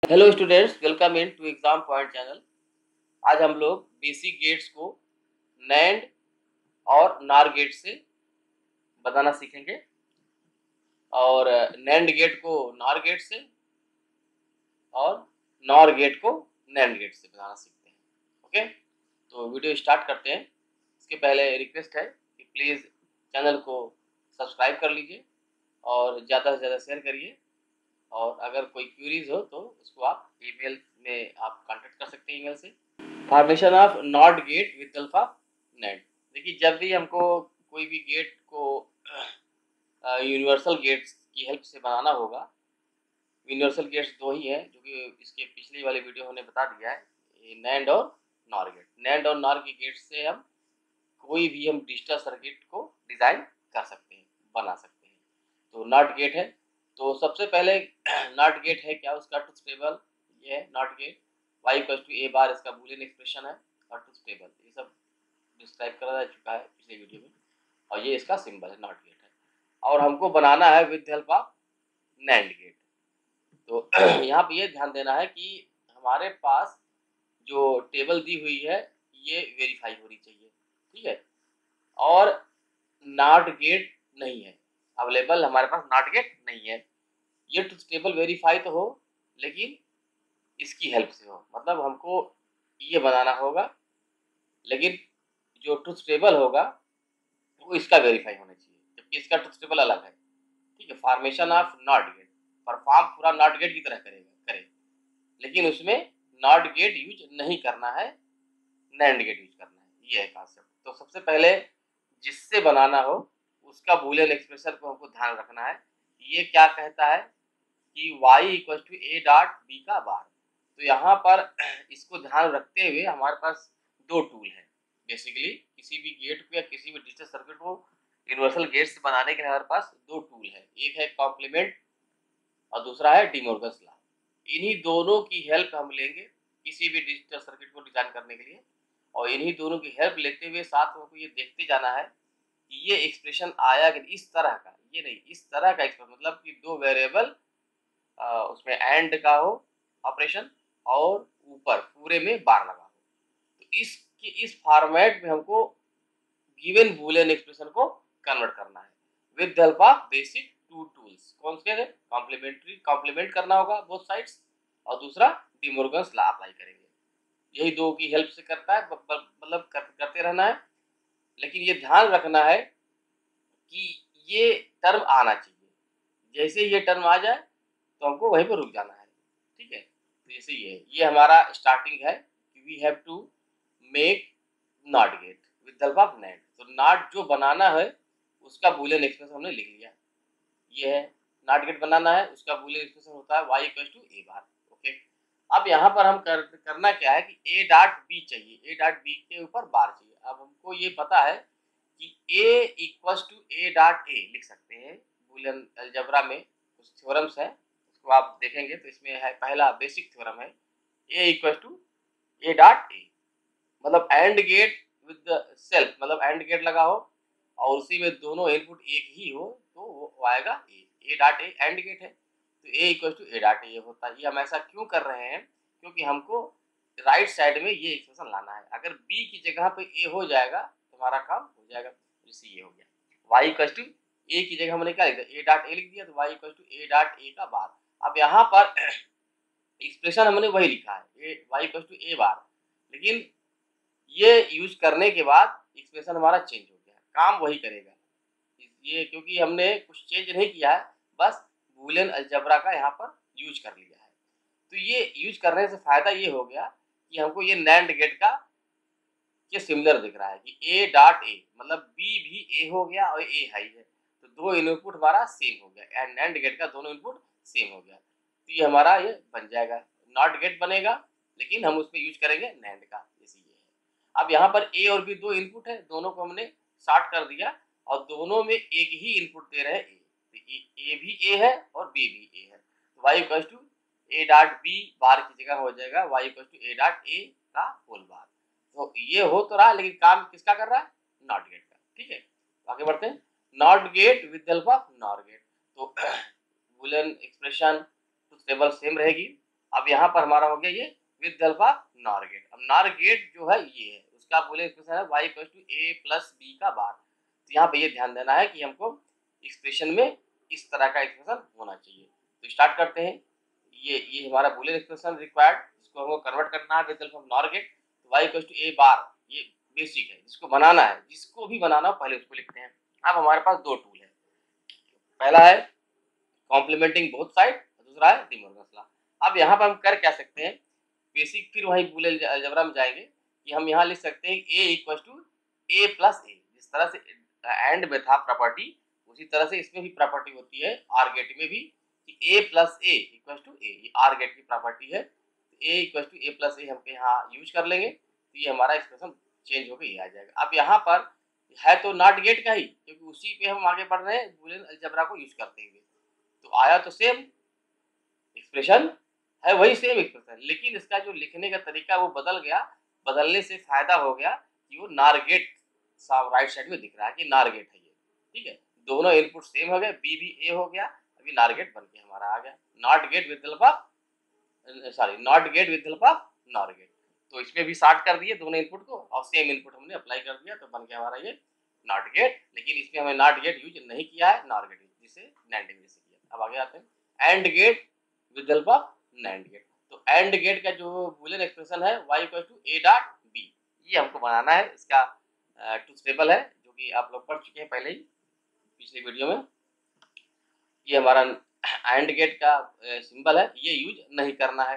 Hello students, welcome in to exam point channel. आज हम लोग बेसिक गेट्स को नैंड और नार गेट से बताना सीखेंगे और नैंड गेट को नार गेट से और नॉर गेट को नैंड गेट से बताना सीखते हैं। ओके, तो वीडियो स्टार्ट करते हैं। इसके पहले रिक्वेस्ट है कि प्लीज़ चैनल को सब्सक्राइब कर लीजिए और ज़्यादा से ज़्यादा शेयर करिए। और अगर कोई क्यूरीज हो तो उसको आप ईमेल में आप कांटेक्ट कर सकते हैं ईमेल से। Formation of NOT gate with help of net. देखिए, जब भी हमको कोई भी गेट को यूनिवर्सल गेट्स की हेल्प से बनाना होगा। यूनिवर्सल गेट्स दो ही हैं, जो कि इसके पिछले वाले वीडियो हमने बता दिया है, नैंड और नॉर गेट। नैंड और नॉर की गेट से हम कोई भी डिजिटल सर्किट को डिज़ाइन कर सकते हैं, बना सकते हैं। तो नॉट गेट है, तो सबसे पहले नॉट गेट है क्या, उसका ट्रुथ टेबल ये है। NOT gate y equal to A bar इसका बूलियन एक्सप्रेशन है और ट्रुथ टेबल ये सब डिस्क्राइब करा जा चुका है पिछले वीडियो में। और ये इसका सिंबल है, नॉट गेट है। और हमको बनाना है with help of NAND gate. तो यहाँ पे ये ध्यान देना है कि हमारे पास जो टेबल दी हुई है ये वेरीफाई होनी चाहिए, ठीक है। और नॉट गेट नहीं है अवेलेबल, हमारे पास नॉट गेट नहीं है। ये ट्रुथ टेबल वेरीफाई तो हो, लेकिन इसकी हेल्प से हो। मतलब हमको ये बनाना होगा, लेकिन जो ट्रुथ टेबल होगा वो इसका वेरीफाई होना चाहिए, जबकि इसका ट्रुथ टेबल अलग है, ठीक है। Formation of NOT gate, perform पूरा नॉट गेट की तरह करे, लेकिन उसमें नॉट गेट यूज नहीं करना है, नैंड गेट यूज करना है। ये है कॉन्सेप्ट। तो सबसे पहले जिससे बनाना हो उसका बूलियन एक्सप्रेशन को हमको ध्यान रखना है। ये क्या कहता है कि y equal to A dot B का बार। तो यहाँ पर इसको ध्यान रखते हुए हमारे पास दो टूल हैं। बेसिकली किसी भी गेट को या किसी भी डिजिटल सर्किट को यूनिवर्सल गेट से बनाने के लिए हमारे पास दो टूल है, एक है कॉम्प्लीमेंट और दूसरा है डी मॉर्गन्स लॉ। इन्हीं दोनों की हेल्प हम लेंगे किसी भी डिजिटल सर्किट को डिजाइन करने के लिए। और इन्हीं दोनों की हेल्प लेते हुए साथ में हमको ये देखते जाना है कि ये एक्सप्रेशन आया कि इस तरह का, ये नहीं इस तरह का एक्सप्रेशन, मतलब कि दो वेरिएबल उसमें एंड का हो ऑपरेशन और ऊपर पूरे में बार लगा हो। तो इस फॉर्मेट में हमको गिवन बूलियन एक्सप्रेशन को कन्वर्ट करना है with the help of basic two tools. कौन से हैं? कॉम्प्लीमेंट करना होगा बोथ साइड्स, और दूसरा डी मॉर्गन्स लॉ अप्लाई करेंगे। यही दो की हेल्प से करता है, मतलब करते रहना है। लेकिन ये ध्यान रखना है कि ये टर्म आना चाहिए। जैसे ये टर्म आ जाए तो हमको वहीं पर रुक जाना है, ठीक है। तो जैसे ये हमारा स्टार्टिंग है कि we have to make NOT gate with the help of NAND. तो नॉट जो बनाना है उसका बूलियन एक्सप्रेशन हमने लिख लिया। ये है नॉट गेट बनाना है, उसका बूलियन एक्सप्रेशन होता है y equal to A bar. Okay, अब यहाँ पर हम करना क्या है कि ए डॉट बी चाहिए, ए डॉट बी के ऊपर बार चाहिए। अब हमको ये पता है कि A equal to A dot A लिख सकते हैं। बूलियन अलजेब्रा में कुछ थ्योरम्स है, उसको आप देखेंगे तो इसमें है पहला बेसिक थ्योरम है A equal to A dot A. मतलब एंड गेट विद सेल्फ, मतलब एंड गेट लगा हो और उसी में दोनों इनपुट एक ही हो तो वो आएगा A dot A, AND gate है। तो A equal to A dot A होता है। ये हम ऐसा क्यों कर रहे हैं? क्योंकि हमको राइट साइड में ये एक्सप्रेशन लाना है। अगर बी की जगह पे ए हो जाएगा तो हमारा काम हो जाएगा। जैसे ये हो गया वाई इक्वल टू ए की जगह हमने क्या लिख दिया, ए डॉट ए लिख दिया, तो Y equal to A dot A का बार। अब यहाँ पर एक्सप्रेशन हमने वही लिखा है, वाई इक्वल टू ए बार, लेकिन ये यूज करने के बाद एक्सप्रेशन हमारा चेंज हो गया, काम वही करेगा ये, क्योंकि हमने कुछ चेंज नहीं किया है, बस बूलियन अलजेब्रा का यहाँ पर यूज कर लिया है। तो ये यूज करने से फायदा ये हो गया कि हमको ये नैंड गेट का ये सिमिलर दिख रहा है कि ए डॉट ए, मतलब बी भी ए हो गया और ए हाई है, तो दो इनपुट हमारा सेम हो गया, एंड नैंड गेट का दोनों इनपुट सेम हो गया। तो ये हमारा ये बन जाएगा, नॉट गेट बनेगा लेकिन हम उसमें यूज करेंगे नैंड का, जैसे ये है। अब यहाँ पर ए और बी दो इनपुट है, दोनों को हमने शॉर्ट कर दिया और दोनों में एक ही इनपुट दे रहे हैं ए। ए भी ए है और बी भी ए है, तो Y equal to A dot B bar की जगह हो जाएगा Y equal to A dot A का होल बार। तो ये हो तो रहा, लेकिन काम किसका कर रहा है? नॉट गेट का, ठीक है। आगे बढ़ते हैं। NOT gate with help of nor gate. तो बूलियन एक्सप्रेशन टेबल सेम रहेगी, अब यहाँ पर हमारा हो गया ये विद अल्फा नॉर गेट। अब नॉर गेट जो है ये है, उसका बोले एक्सप्रेशन है y equal to a plus B का बार। तो यहाँ पे ये ध्यान देना है कि हमको एक्सप्रेशन में इस तरह का एक्सप्रेशन होना चाहिए। तो स्टार्ट करते हैं। ये हमारा बूलियन एक्सप्रेशन रिक्वायर्ड, इसको हमको कन्वर्ट करना है with help of nor gate. तो y equal to a bar, ये बेसिक है, जिसको बनाना है, जिसको भी बनाना हो पहले उसको लिखते हैं। अब हमारे पास दो टूल है, पहला है कॉम्प्लीमेंटिंग बोथ साइड, दूसरा है डी मॉर्गन्स लॉ। अब यहाँ पर हम कर क्या सकते हैं, बेसिक फिर वही बूलियन अलजेब्रा में जाएंगे कि हम यहाँ लिख सकते हैं a equal to a plus A. जिस तरह से एंड में था प्रॉपर्टी, उसी तरह से इसमें भी प्रॉपर्टी होती है आर गेट में भी कि a plus A equal to A, ये आर गेट की प्रॉपर्टी है। तो a equal to A plus A हम यहाँ यूज कर लेंगे, तो ये हमारा एक्सप्रेशन चेंज होकर ये आ जाएगा। अब यहाँ पर है तो नॉट गेट का ही, क्योंकि उसी पे हम आगे बढ़ रहे हैं बूलियन अलजेब्रा को यूज करते हुए। तो आया तो सेम एक्सप्रेशन है, वही सेम एक्सप्रेशन, लेकिन इसका जो लिखने का तरीका वो बदल गया। बदलने से फायदा हो गया कि वो नार गेट राइट साइड में दिख रहा है कि नार गेट है ये। ठीक है, दोनों इनपुट सेम हो गए, बी भी ए हो गया, अभी नार गेट बन के हमारा आ गया। NOT gate with help of NOT gate with help of nor gate. तो इसमें भी शार्ट कर दिए दोनों इनपुट को और सेम इनपुट हमने अप्लाई कर दिया, तो बन गया हमारा ये नॉट गेट। लेकिन इसमें हमें नॉट गेट यूज नहीं किया है, नॉर गेट जिसे नैंड में से किया। अब आगे आते हैं AND gate with help of NAND gate. तो एंड गेट का जो बूलियन एक्सप्रेशन है y equal to a dot b, ये हमको बनाना है। इसका ट्रूथ टेबल है जो कि आप लोग पढ़ चुके हैं पहले ही पिछले वीडियो में। ये हमारा एंड गेट का सिंबल है, ये यूज नहीं करना है।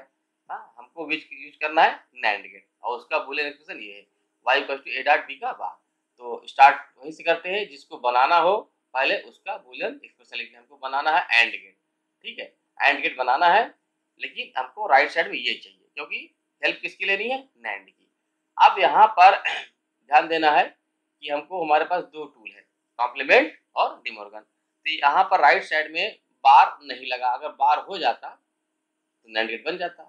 हाँ, हमको यूज करना है नैंड गेट, और उसका बूलियन एक्सप्रेशन ये है y equal to a dot b का बार। तो स्टार्ट वहीं से करते हैं, जिसको बनाना हो पहले उसका बूलियन एक्सप्रेशन लिखना है। हमको बनाना है एंड गेट, ठीक है, एंड गेट बनाना है, लेकिन हमको राइट साइड में ये चाहिए, क्योंकि हेल्प किसकी लेनी है, नैंड की। अब यहाँ पर ध्यान देना है कि हमको हमारे पास दो टूल है, कॉम्प्लीमेंट और डी मॉर्गन। तो यहाँ पर राइट साइड में बार नहीं लगा, अगर बार हो जाता तो नैंड गेट बन जाता।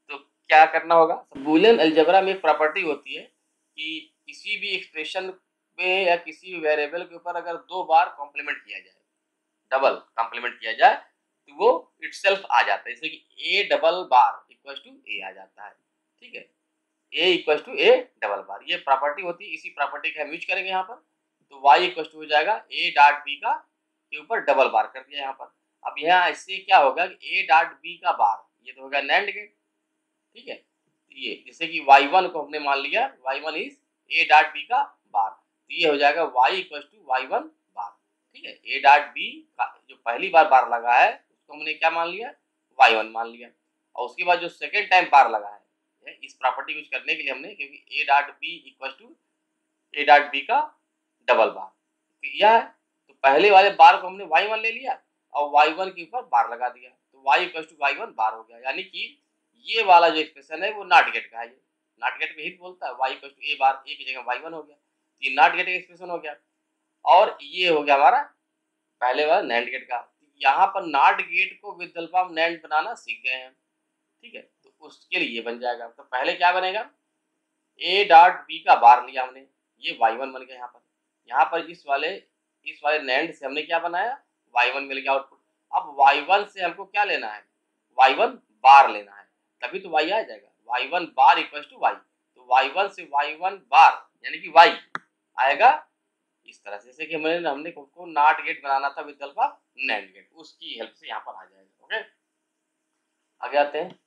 तो क्या करना होगा, बूलियन अलजेब्रा में एक प्रॉपर्टी होती है कि किसी भी एक्सप्रेशन में या किसी वेरिएबल के ऊपर अगर दो बार कॉम्प्लीमेंट किया जाए, डबल कॉम्प्लीमेंट किया जाए, तो वो इटसेल्फ आ जाता है। जैसे कि A double bar equal to A आ जाता है। ठीक है, A equal to A double bar, ये प्रॉपर्टी होती है, इसी प्रॉपर्टी का हम यूज करेंगे यहाँ पर। तो वाई इक्वल टू हो जाएगा ए डॉट बी का के ऊपर डबल बार कर दिया यहाँ पर। अब यहाँ इससे क्या होगा कि ए डॉट बी का बार, ये तो होगा नैंड गेट। ठीक है, ये जैसे कि y1 को हमने मान लिया y1 is a dot b का बार, तो ये हो जाएगा y इक्वल टू y1 बार। ठीक है, a डॉट b का जो पहली बार बार लगा है उसको हमने क्या मान लिया, y1 मान लिया। और उसके बाद जो सेकेंड टाइम बार लगा है, इस प्रॉपर्टी यूज करने के लिए हमने, क्योंकि a dot b equal to a dot b का डबल बार यह है, तो पहले वाले बार को हमने y1 ले लिया और y1 के ऊपर बार लगा दिया, तो y इक्वल टू y1 बार हो गया। यानी कि ये वाला जो एक्सप्रेशन है वो नॉट गेट का है, ये नॉट गेट में ही बोलता है y equal to a bar, a की जगह y1 हो गया, तो ये नॉट गेट का एक्सप्रेशन हो गया। और ये हो गया हमारा पहले वाला नैंड गेट का। यहाँ पर नॉट गेट को विद हेल्प ऑफ नैंड बनाना सीख गए हैं। ठीक है, तो उसके लिए ये बन जाएगा। तो पहले क्या बनेगा, a डॉट b का बार लिया हमने, ये y1 बन गया। यहाँ पर इस वाले नैंड से हमने क्या बनाया, y1 मिल गया आउटपुट। अब y1 से हमको क्या लेना है, y1 बार लेना है, तभी तो y आ जाएगा। y1 bar equal to y, तो y1 से y1 बार यानी कि y आएगा इस तरह से, जैसे कि हमने को नॉट गेट बनाना था with help of NAND gate, उसकी हेल्प से यहाँ पर आ जाएगा। ओके, आगे आते हैं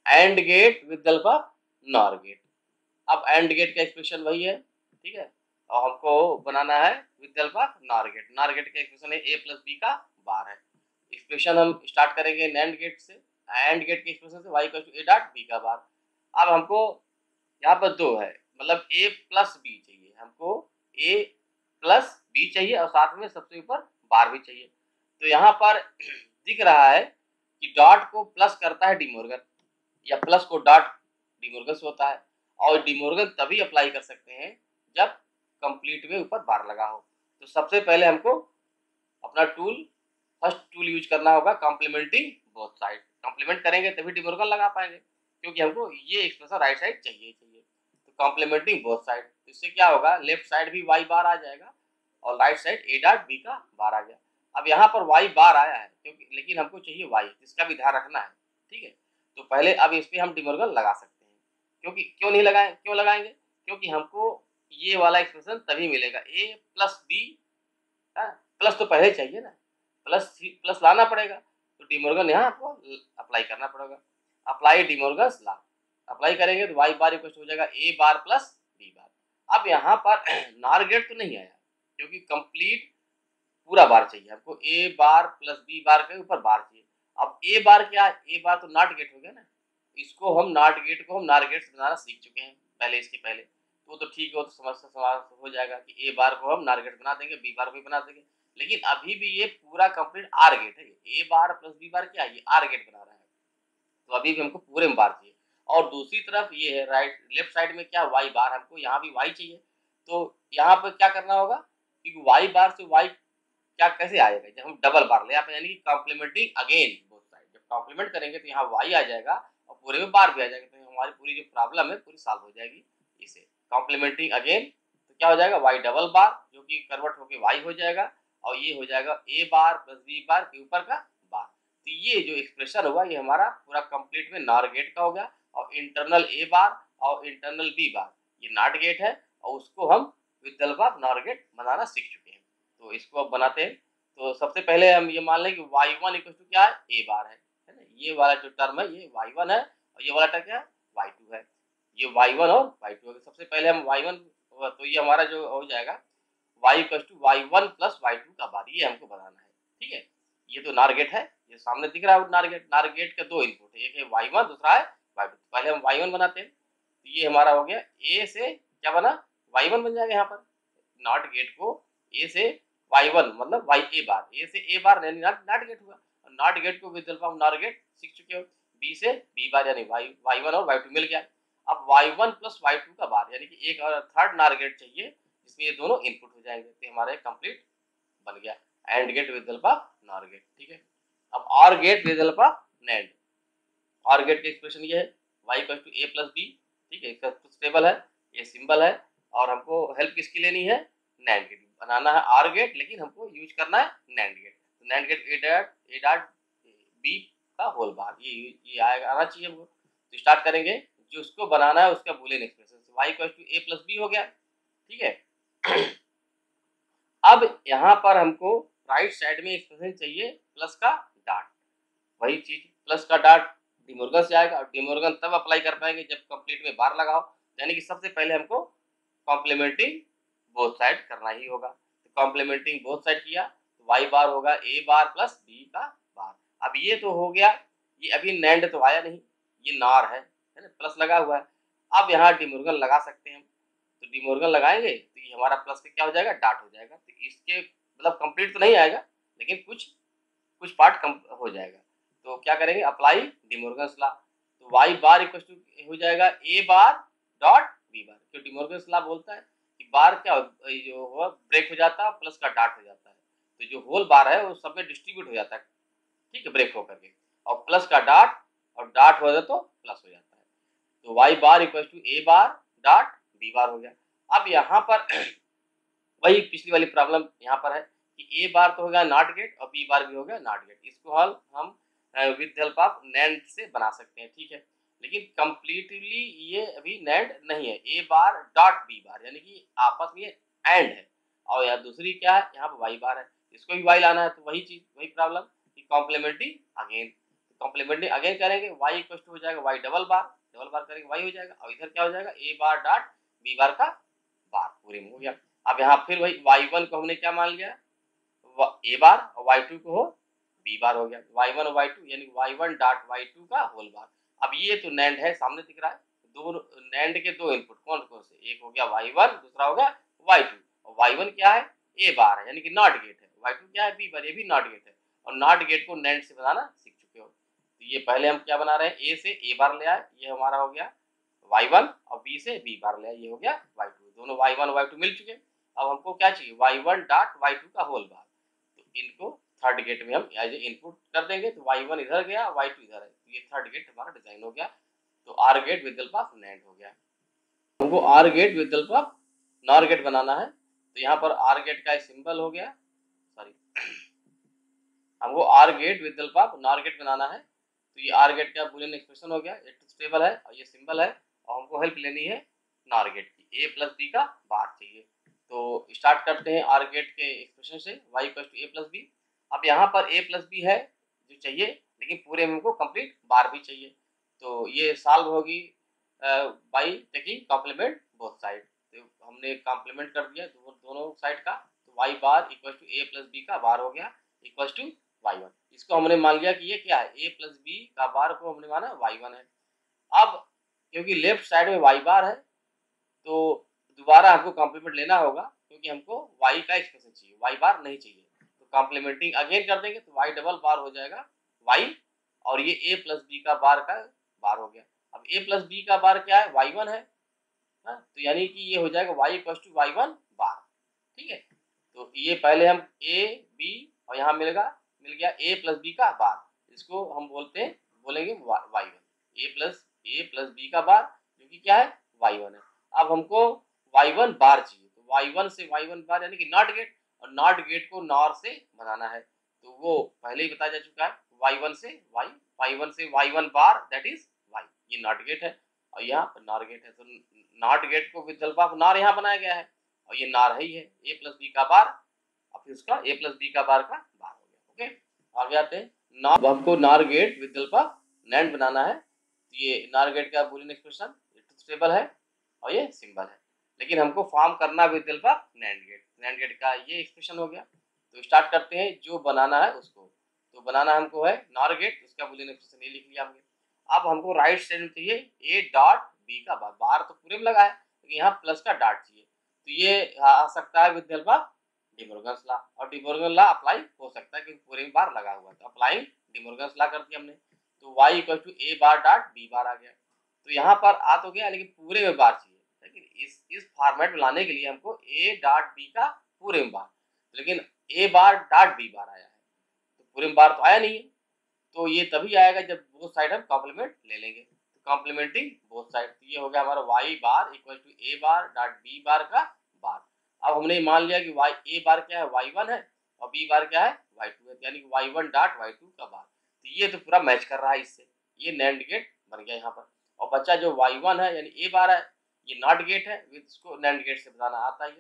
AND gate with help of nor gate. अब एंड गेट का एक्सप्रेशन वही है, ठीक है, और हमको बनाना है विद हेल्प ऑफ नॉर गेट। नॉर गेट का एक्सप्रेशन है a प्लस बी का बार है। एक्सप्रेशन हम स्टार्ट करेंगे नैंड गेट से, एंड गेट के एक्सप्रेशन से y equal to a dot b का बार। अब हमको यहाँ पर दो है, मतलब a प्लस b चाहिए, हमको a प्लस b चाहिए और साथ में सबसे ऊपर बार भी चाहिए। तो यहाँ पर दिख रहा है कि डॉट को प्लस करता है डी मॉर्गन, या plus co dot De Morgan से होता है, और डी मॉर्गन तभी अप्लाई कर सकते हैं जब कंप्लीट में ऊपर बार लगा हो। तो सबसे पहले हमको अपना फर्स्ट टूल यूज करना होगा कॉम्प्लीमेंटिंग बोथ साइड। कॉम्प्लीमेंट करेंगे तभी डी मॉर्गन लगा पाएंगे, क्योंकि हमको ये एक्सप्रेशन राइट साइड चाहिए। तो कॉम्प्लीमेंटिंग बोथ साइड, इससे क्या होगा, लेफ्ट साइड भी y बार आ जाएगा और right side a dot b का बार आ गया। अब यहाँ पर y बार आया है क्योंकि, लेकिन हमको चाहिए y, इसका भी ध्यान रखना है। ठीक है, तो पहले अब इस पे हम डिमॉर्गन लगा सकते हैं, क्योंकि क्यों लगाएंगे, क्योंकि हमको ये वाला एक्सप्रेशन तभी मिलेगा a प्लस बी, प्लस तो पहले चाहिए ना, प्लस लाना पड़ेगा, तो डिमॉर्गन यहाँ आपको अप्लाई करना पड़ेगा। अप्लाई डिमॉर्गन्स लॉ, अप्लाई करेंगे तो y बार इक्वल हो जाएगा a बार प्लस b बार। अब यहाँ पर नॉर गेट तो नहीं आया, क्योंकि कंप्लीट पूरा बार चाहिए हमको, a बार प्लस b बार के ऊपर बार चाहिए। अब a बार क्या है, a बार तो नॉट गेट हो गया ना, इसको हम नॉट गेट को हम नॉर गेट से बनाना सीख चुके हैं पहले, इसके पहले तो ठीक है, वो तो समझ हो जाएगा कि a बार को हम नॉर गेट बना देंगे, b बार को भी बना देंगे, लेकिन अभी भी ये पूरा कंप्लीट आर गेट है, a बार प्लस b बार क्या है, ये आर गेट बना रहा है, तो अभी भी हमको पूरे में बार चाहिए। और दूसरी तरफ ये है राइट लेफ्ट साइड में क्या y बार, हमको यहाँ भी y चाहिए, तो यहाँ पर क्या करना होगा, क्योंकि y बार से y क्या कैसे आएगा, जब हम डबल बार ले आप, यानी कि कॉम्प्लीमेंटिंग अगेन बोथ साइड, जब कॉम्प्लीमेंट करेंगे तो यहाँ y आ जाएगा और पूरे में बार भी आ जाएगा, तो हमारी पूरी जो प्रॉब्लम है पूरी सॉल्व हो जाएगी। इसे कॉम्प्लीमेंटिंग अगेन तो क्या हो जाएगा, y डबल बार जो कि कन्वर्ट होके y हो जाएगा, और ये हो जाएगा a बार प्लस b बार के ऊपर का बार। तो ये जो एक्सप्रेशन होगा ये हमारा पूरा कंप्लीट में नॉर गेट का हो गया, और इंटरनल a बार और इंटरनल b बार ये नॉट गेट है, और उसको हम विद नॉर गेट बनाना सीख चुके हैं। तो इसको अब बनाते हैं। तो सबसे पहले हम ये मान लें कि y1 इक्वल टू क्या है, a बार है ना, ये वाला जो टर्म है ये y1 है, और ये वाला टर्म क्या है, y2 है, ये y1 और y2 है। सबसे पहले हम y1, तो ये हमारा जो हो जाएगा y equal to y1 plus y2 का बार, ये हमको बनाना है, ठीक है। ये तो नॉर गेट है, ये सामने दिख रहा है नॉर गेट के दो इनपुट है, एक है y1 दूसरा है y2। पहले हम y1 बनाते हैं, तो ये हमारा हो गया a से क्या बना, y1 बन जाएगा यहाँ पर, नॉट गेट को a से y1 मतलब y a बार, a से a बार यानी नॉट गेट हुआ, नॉट गेट को with help of nor gate सीख चुके हो, b से b बार यानी y1 और y2 मिल गया। अब y1 प्लस y2 का बार यानी कि एक और थर्ड नॉर गेट चाहिए जिसमें ये दोनों इनपुट हो जाएंगे, तो हमारे कंप्लीट बन गया AND gate with help of nor gate, ठीक है। अब OR gate with help of NAND, OR gate का एक्सप्रेशन ये है y equal to a plus b, ठीक है, इसका टेबल है, ये सिंबल है, और हमको हेल्प किसकी लेनी है, नैंड गेट बनाना है आर गेट, लेकिन हमको यूज करना है नैंड गेट। तो NAND gate a dot B का होल बार, ये आएगा आना चाहिए हमको। तो स्टार्ट करेंगे, जो उसको बनाना है उसका Boolean expression y equal to a plus b हो गया, ठीक है। अब यहाँ पर हमको राइट साइड में एक्सप्रेशन चाहिए प्लस का डॉट, वही चीज प्लस का डॉट डिमॉर्गन से आएगा, और डिमॉर्गन तब अप्लाई कर पाएंगे जब कंप्लीट में बार लगाओ, यानी कि सबसे पहले हमको कॉम्प्लीमेंटिंग बोथ साइड करना ही होगा। तो कॉम्प्लीमेंटिंग बोथ साइड किया तो y बार होगा a बार प्लस b का बार। अब ये तो हो गया, ये अभी नैंड तो आया नहीं, ये नॉर है ना, प्लस लगा हुआ है। अब यहाँ डिमॉर्गन लगा सकते हैं, तो डिमॉर्गन लगाएंगे तो ये हमारा प्लस का क्या हो जाएगा, डॉट हो जाएगा। तो इसके मतलब कंप्लीट तो नहीं आएगा, लेकिन कुछ पार्ट कम हो जाएगा। तो क्या करेंगे, अप्लाई डिमॉर्गन्स लॉ, तो y बार इक्वल टू हो जाएगा a बार डॉट b बार, तो डिमॉर्गन्स लॉ बोलता है कि बार क्या जो हो ब्रेक हो जाता है प्लस का डॉट हो जाता है, तो जो होल बार है वो सब में डिस्ट्रीब्यूट हो जाता है, ठीक है, ब्रेक होकर के, और प्लस का डॉट और डॉट हो जाए तो प्लस हो जाता है। तो y bar equal to a bar dot b bar हो गया। अब यहाँ पर वही पिछली वाली प्रॉब्लम यहाँ पर है कि a बार तो हो गया नॉट गेट और b बार भी हो गया नॉट गेट, इसको हल हम विद हेल्प ऑफ नैंड से बना सकते हैं, ठीक है। लेकिन कंप्लीटली ये अभी नैंड नहीं है, a बार डॉट b बार यानी कि आपस में एंड है, और यहाँ दूसरी क्या है, यहाँ पर y बार है, इसको भी y लाना है, तो वही चीज वही प्रॉब्लम कि कॉम्प्लीमेंटिंग अगेन, कॉम्प्लीमेंटिंग अगेन करेंगे y इक्वल टू हो जाएगा y डबल बार करेंगे y हो जाएगा, और इधर क्या हो जाएगा a bar dot b bar का बार पूरे में हो गया। अब यहाँ फिर वही y1 को हमने क्या मान लिया, a बार, और y2 को हो b बार हो गया, y1 और y2 यानी y1 डॉट y2 का होल बार। अब ये तो नैंड है, सामने दिख रहा है, दो नैंड के दो इनपुट कौन कौन से, एक हो गया y1 दूसरा हो गया y2, और y1 क्या है, a बार है यानी कि नॉट गेट है, y2 क्या है, b बार, ये भी नॉट गेट है, और नॉट गेट को नैंड से बनाना सीख चुके हो। तो ये पहले हम क्या बना रहे हैं, a से a बार ले आए, ये हमारा हो गया y1, और b से b बार ले आए, ये हो गया y2, दोनों y1 और y2 मिल चुके। अब हमको क्या चाहिए, y1 डॉट y2 का होल बार, तो इनको थर्ड गेट में हम एज इनपुट कर देंगे, तो y1 इधर गया y2 इधर है, तो ये थर्ड गेट हमारा डिजाइन हो गया। तो OR gate with help of NAND हो गया। हमको OR gate with help of nor gate बनाना है, तो यहाँ पर आर गेट का सिंबल हो गया, सॉरी, हमको OR gate with help of nor gate बनाना है, तो ये आर गेट का बुलियन एक्सप्रेशन हो गया, ये ट्रुथ टेबल है और ये सिंबल है, और हमको हेल्प लेनी है नॉर गेट की, a प्लस बी का बार चाहिए। तो स्टार्ट करते हैं आर गेट के एक्सप्रेशन से, y equal to a plus b. अब यहाँ पर a प्लस बी है जो चाहिए, लेकिन पूरे में हमको कंप्लीट बार भी चाहिए, तो ये सॉल्व होगी by taking complement both side. तो हमने कॉम्प्लीमेंट कर दिया दोनों साइड का, तो y bar equal to a plus B का बार हो गया इक्वल टू y1। इसको हमने मान लिया कि ये क्या है, a प्लस बी का बार को हमने माना y1 है। अब क्योंकि लेफ्ट साइड में y बार है, तो दोबारा हमको कॉम्प्लीमेंट लेना होगा, क्योंकि हमको y का एक्सप्रेशन चाहिए, y बार नहीं चाहिए। तो कॉम्प्लीमेंटिंग अगेन कर देंगे तो y डबल बार हो जाएगा y, और ये a प्लस बी का बार हो गया। अब a प्लस बी का बार क्या है, y1 है, तो यानी कि ये हो जाएगा y इक्वल टू y1 बार। ठीक है, तो ये पहले हम a b और यहाँ मिल गया a प्लस बी का बार, इसको हम बोलेंगे y1, a प्लस बी का बार जो कि क्या है y1 है। अब हमको y1 बार चाहिए, तो y1 से y1 बार यानी कि नॉट गेट, और नॉट गेट को नॉर से बनाना है, तो वो पहले ही बताया जा चुका है, y1 से y1 bar that is y, ये नॉट गेट है और यहाँ पर नॉर गेट है, तो नॉट गेट को विद हेल्प ऑफ नॉर यहाँ बनाया गया है, और ये नॉर है ही है, a प्लस बी का बार और फिर उसका a प्लस बी का बार हो गया। ओके, आगे आते हैं, नॉर हमको NOR gate with help of NAND बनाना है, तो ये नॉर गेट का बुलियन एक्सप्रेशन टेबल है और ये सिंबल है, लेकिन हमको फॉर्म करना with help of NAND gate का ये एक्सप्रेशन हो गया। तो स्टार्ट करते हैं, जो बनाना है उसको, तो बनाना हमको है नॉर गेट, उसका बुलियन एक्सप्रेशन ये लिख लिया हमने। अब हमको राइट साइड में चाहिए a डॉट b का बार, बार तो पूरे में लगा है, लेकिन यहाँ प्लस का डॉट चाहिए, तो ये आ सकता है विद हेल्प ऑफ डिमोर्गन्स लॉ, और डिमोर्गन लॉ अप्लाई हो सकता है क्योंकि पूरे में बार लगा हुआ है, तो अप्लाइंग डिमोर्गन्स लॉ कर दिया हमने, तो y equal to a bar dot b bar आ गया। तो यहाँ पर आ तो गया, लेकिन पूरे में बार चाहिए, लेकिन इस फॉर्मेट में लाने के लिए हमको a डॉट b का पूरे में बार, लेकिन a बार डॉट b बार आया है, तो पूरे में बार तो आया नहीं है, तो ये तभी आएगा जब बोथ साइड हम कॉम्प्लीमेंट ले लेंगे, तो कॉम्प्लीमेंटिंग बोथ साइड, तो ये हो गया हमारा y bar equal to a bar dot b bar का बार। अब हमने मान लिया कि a बार क्या है y1 है और b बार क्या है y2 है, यानी कि y1 डॉट y2 का बार, तो ये तो पूरा मैच कर रहा है इससे, ये नैंड गेट बन गया यहाँ पर। और बच्चा जो y1 है यानी a बार है, ये नॉट गेट है, इसको नैंड गेट से बताना आता है,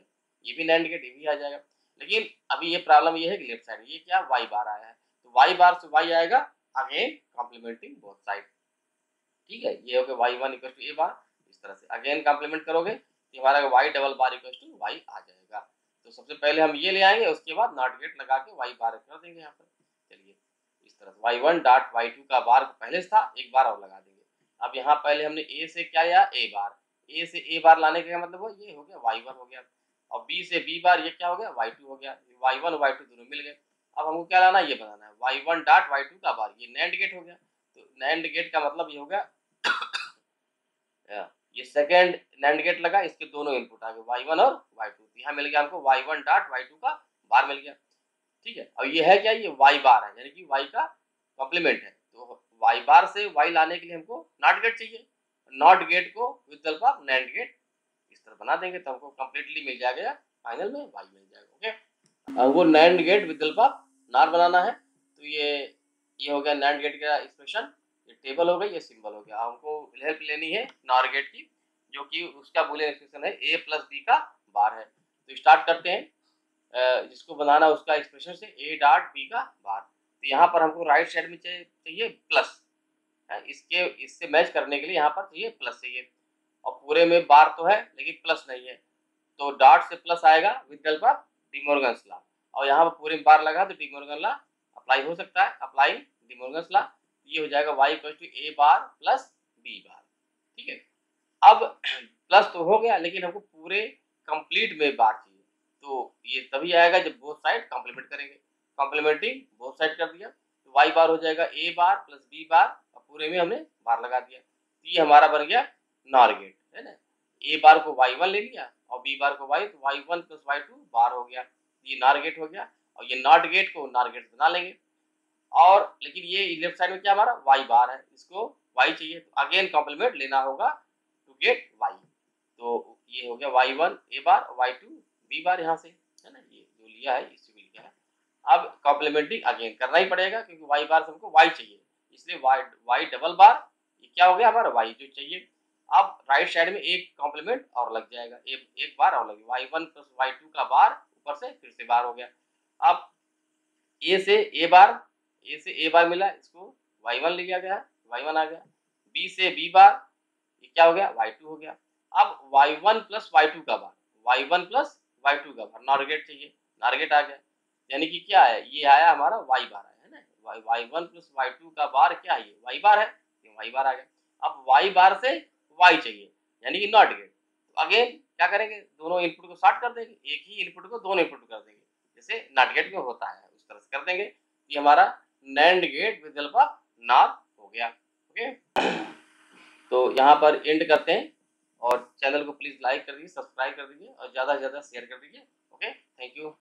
ये भी नैंड गेट, ये भी आ जाएगा, लेकिन अभी ये प्रॉब्लम ये है कि लेफ्ट साइड ये क्या y बार आया है, तो y बार से y आएगा अगेन कॉम्प्लीमेंटिंग बोथ साइड। ठीक है, ये हो गया y1 इक्वल टू a बार, इस तरह से अगेन कॉम्प्लीमेंट करोगे तो हमारा y double bar equal to y आ जाएगा। तो सबसे पहले हम ये ले आएंगे, उसके बाद नॉट गेट लगा के y बार कर देंगे यहाँ पर। चलिए इस तरह से y1 डॉट y2 का बार पहले से था, एक बार और लगा देंगे। अब यहाँ पहले हमने a से क्या लिया, a बार, a से a बार लाने का मतलब वो ये हो गया y1 हो गया, और b से b बार ये क्या हो गया y2 हो गया, y1 y2 दोनों मिल गए। अब हमको क्या लाना है, ये बनाना है y1 डॉट y2 का बार, ये नैंड गेट हो गया, तो नैंड गेट का मतलब ये हो गया ये सेकंड नैंड गेट लगा, इसके दोनों इनपुट आ गए y1 और y2, तो यहाँ मिल गया हमको y1 डॉट y2 का बार मिल गया। ठीक है, और ये है क्या, ये y बार है यानी कि y का कॉम्प्लीमेंट है, तो y बार से y लाने के लिए हमको नॉट गेट चाहिए, नॉट गेट को with help of NAND gate इस तरह बना देंगे तो हमको कंप्लीटली मिल जाएगा, फाइनल में y मिल जाएगा। ओके, वो NAND gate with help of NOR बनाना है, तो ये हो गया नैंड गेट का एक्सप्रेशन, ये टेबल हो गई, ये सिंबल हो गया। हमको हेल्प लेनी है नॉर गेट की, जो कि उसका बुलियन एक्सप्रेशन है a प्लस बी का बार है। तो स्टार्ट करते हैं, जिसको बनाना उसका एक्सप्रेशन से a डॉट b का बार, तो यहाँ पर हमको राइट साइड में चाहिए प्लस, इससे मैच करने के लिए यहाँ पर चाहिए प्लस चाहिए, और पूरे में बार तो है लेकिन प्लस नहीं है, तो डॉट से प्लस आएगा विद हेल्प ऑफ डिमोर्गन्स लॉ, और यहाँ पर पूरे में बार लगा तो डिमोर्गन लॉ अप्लाई हो सकता है, अप्लाइंग डिमोर्गन्स लॉ, ये हो जाएगा y equal to a bar plus b bar. ठीक है, अब प्लस तो हो गया, लेकिन हमको पूरे कंप्लीट में बार चाहिए, तो ये तभी आएगा जब बोथ साइड कॉम्प्लीमेंट करेंगे, कॉम्प्लीमेंटिंग बोथ साइड कर दिया, तो y बार हो जाएगा a बार प्लस b बार, और पूरे में हमने बार लगा दिया, तो ये हमारा बन गया नॉर गेट, है ना, a बार को y1 ले लिया और b बार को y, तो y1 प्लस y2 बार हो गया, ये नॉर गेट हो गया, और ये नॉट गेट को नॉर गेट बना लेंगे, और लेकिन ये लेफ्ट साइड में क्या हमारा y बार है, इसको y चाहिए, तो अगेन कॉम्प्लीमेंट लेना होगा टू गेट y, तो ये हो गया y1 a bar y2 b बार, यहाँ से है ना, ये जो लिया है इससे भी लिया है। अब कॉम्प्लीमेंटिंग अगेन करना ही पड़ेगा क्योंकि y बार से हमको y चाहिए, इसलिए वाई डबल बार, ये क्या हो गया हमारा वाई जो चाहिए। अब राइट साइड में एक कॉम्प्लीमेंट और लग जाएगा, एक बार और लगे, y1 प्लस y2 का बार ऊपर से फिर से बार हो गया। अब ए से ए बार मिला, इसको y1 लिया गया, y1 आ गया। बी से बी बार, ये क्या हो गया y2 हो गया। अब y1 प्लस y2 का बार, y1 प्लस y2 का बार, नॉर गेट चाहिए, नॉर गेट आ गया। यानी कि क्या है, ये आया हमारा y बार आया है ना, y1 प्लस y2 का बार क्या है, ये y बार है, ये y बार आ गया। अब y बार से y चाहिए, यानी कि नॉट गेट। तो अगेन क्या करेंगे, दोनों इनपुट को शॉर्ट कर देंगे, एक ही इनपुट को दोनों इनपुट कर देंगे, जैसे नॉट गेट में होता है उस तरह से कर देंगे। ये हमारा NAND gate with help of NOR हो गया। ओके, तो यहाँ पर एंड करते हैं, और चैनल को प्लीज लाइक कर दीजिए, सब्सक्राइब कर दीजिए और ज़्यादा से ज़्यादा शेयर कर दीजिए। Okay, thank you.